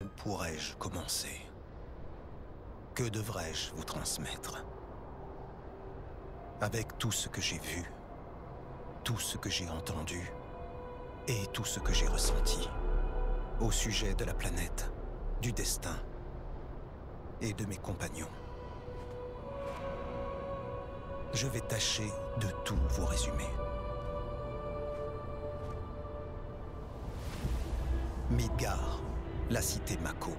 Où pourrais-je commencer? Que devrais-je vous transmettre? Avec tout ce que j'ai vu, tout ce que j'ai entendu et tout ce que j'ai ressenti au sujet de la planète, du destin et de mes compagnons. Je vais tâcher de tout vous résumer. Midgar, la cité Mako.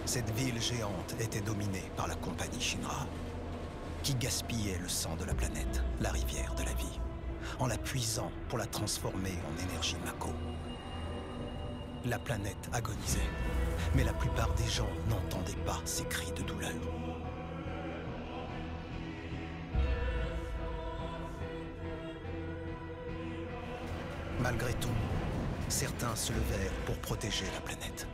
Cette ville géante était dominée par la compagnie Shinra, qui gaspillait le sang de la planète, la rivière de la vie, en la puisant pour la transformer en énergie Mako. La planète agonisait, mais la plupart des gens n'entendaient pas ces cris de douleur. Malgré tout, certains se levèrent pour protéger la planète.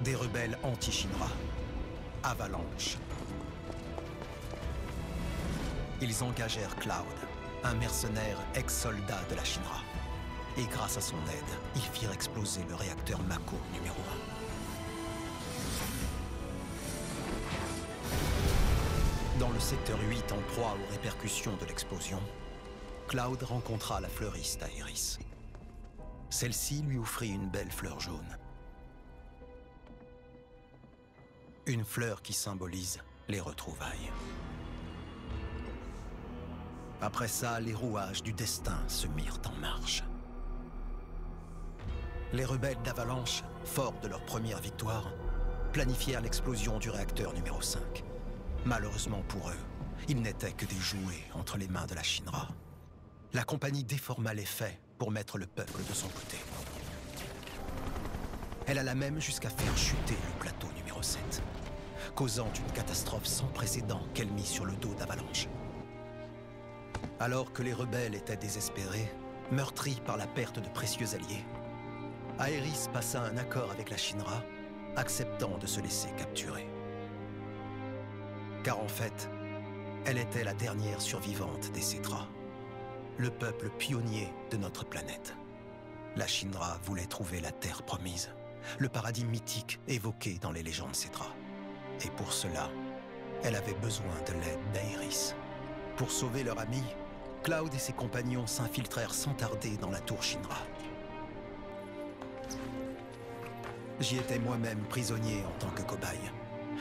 Des rebelles anti-Shinra, Avalanche. Ils engagèrent Cloud, un mercenaire ex-soldat de la Shinra. Et grâce à son aide, ils firent exploser le réacteur Mako numéro 1. Dans le secteur 8, en proie aux répercussions de l'explosion, Cloud rencontra la fleuriste Aeris. Celle-ci lui offrit une belle fleur jaune. Une fleur qui symbolise les retrouvailles. Après ça, les rouages du destin se mirent en marche. Les rebelles d'Avalanche, forts de leur première victoire, planifièrent l'explosion du réacteur numéro 5. Malheureusement pour eux, ils n'étaient que des jouets entre les mains de la Shinra. La compagnie déforma les faits pour mettre le peuple de son côté. Elle alla même jusqu'à faire chuter le plateau numéro 7, causant une catastrophe sans précédent qu'elle mit sur le dos d'Avalanche. Alors que les rebelles étaient désespérés, meurtris par la perte de précieux alliés, Aeris passa un accord avec la Shinra, acceptant de se laisser capturer. Car en fait, elle était la dernière survivante des Cetra, le peuple pionnier de notre planète. La Shinra voulait trouver la terre promise, le paradis mythique évoqué dans les légendes Cetra. Et pour cela, elle avait besoin de l'aide d'Aeris. Pour sauver leur ami, Cloud et ses compagnons s'infiltrèrent sans tarder dans la tour Shinra. J'y étais moi-même prisonnier en tant que cobaye,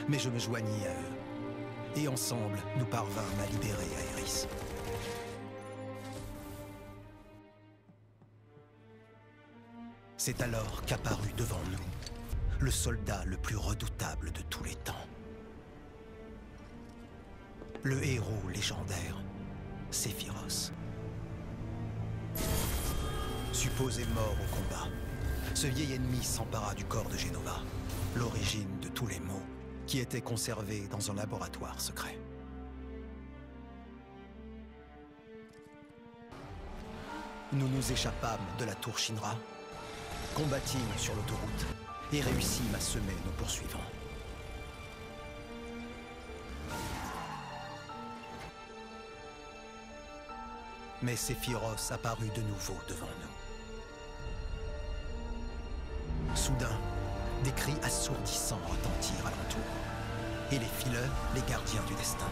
mais je me joignis à eux. Et ensemble, nous parvînmes à libérer Aeris. C'est alors qu'apparut devant nous le soldat le plus redoutable de tous les temps. Le héros légendaire, Sephiroth. Supposé mort au combat, ce vieil ennemi s'empara du corps de Genova, l'origine de tous les maux, qui étaient conservés dans un laboratoire secret. Nous nous échappâmes de la tour Shinra, combattîmes sur l'autoroute et réussîmes à semer nos poursuivants. Mais Sephiroth apparut de nouveau devant nous. Soudain, des cris assourdissants retentirent alentour, et les fileurs, les gardiens du destin,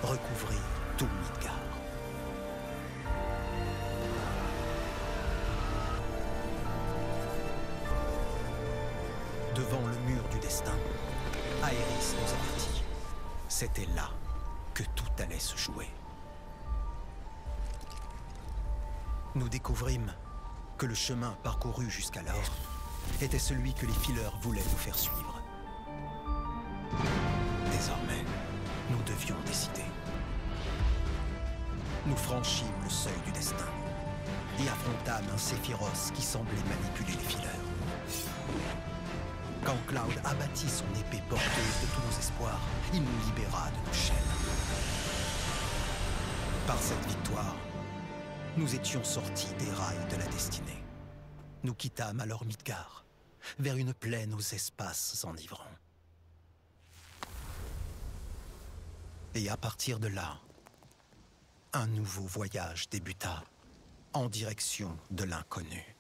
recouvrirent tout Midgar. Devant le mur du destin, Aeris nous avertit. C'était là que tout allait se jouer. Nous découvrîmes que le chemin parcouru jusqu'alors était celui que les fileurs voulaient nous faire suivre. Désormais, nous devions décider. Nous franchîmes le seuil du destin et affrontâmes un Sephiroth qui semblait manipuler les fileurs. Quand Cloud abattit son épée porteuse de tous nos espoirs, il nous libéra de nos chaînes. Par cette victoire, nous étions sortis des rails de la destinée. Nous quittâmes alors Midgar, vers une plaine aux espaces enivrants. Et à partir de là, un nouveau voyage débuta en direction de l'inconnu.